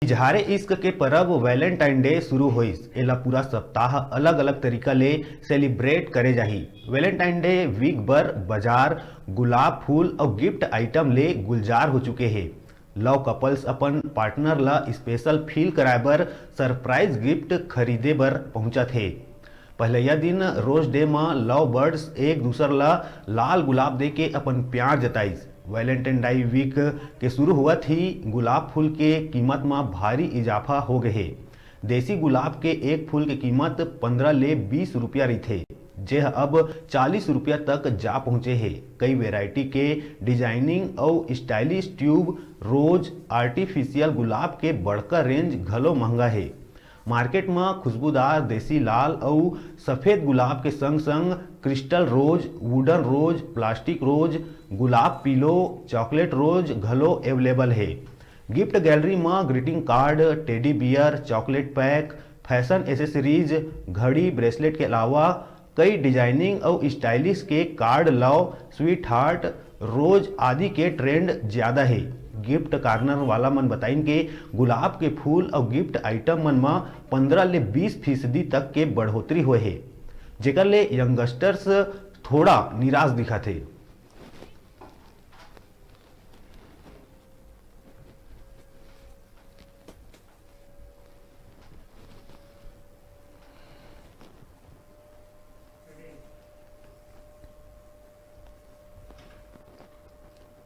इजहारे इश्क के परब वैलेंटाइन डे शुरू होइस। एला पूरा सप्ताह अलग अलग तरीका ले सेलिब्रेट करे जाही। वैलेंटाइन डे वीक बर बाजार गुलाब फूल और गिफ्ट आइटम ले गुलजार हो चुके हैं। लव कपल्स अपन पार्टनर ला स्पेशल फील कराए बर सरप्राइज गिफ्ट खरीदे बर पहुंचत हे। पहले दिन रोज डे में लव बर्ड्स एक दूसर ला लाल गुलाब दे के अपन प्यार जताइस। वैलेंटाइन डे वीक के शुरू हुआ ही गुलाब फूल के कीमत में भारी इजाफा हो गए। देसी गुलाब के एक फूल के कीमत 15 ले 20 रुपया रही थे, जे अब 40 रुपया तक जा पहुंचे हैं। कई वेराइटी के डिजाइनिंग और स्टाइलिश ट्यूब रोज आर्टिफिशियल गुलाब के बड़का रेंज घलो महंगा है। मार्केट में खुशबूदार देसी लाल और सफेद गुलाब के संग संग क्रिस्टल रोज, वुडन रोज, प्लास्टिक रोज, गुलाब पीलो, चॉकलेट रोज घलो अवेलेबल है। गिफ्ट गैलरी में greeting card, teddy bear, chocolate pack, fashion accessories, घड़ी, ब्रेसलेट के अलावा कई डिजाइनिंग और स्टाइलिश के कार्ड, लव, स्वीट हार्ट, रोज आदि के ट्रेंड ज्यादा है। गिफ्ट कार्नर वाला मन बताइन के गुलाब के फूल और गिफ्ट आइटम मन में 15 ले 20% तक के बढ़ोतरी हुए है, जेकर ले यंगस्टर्स थोड़ा निराश दिखा थे।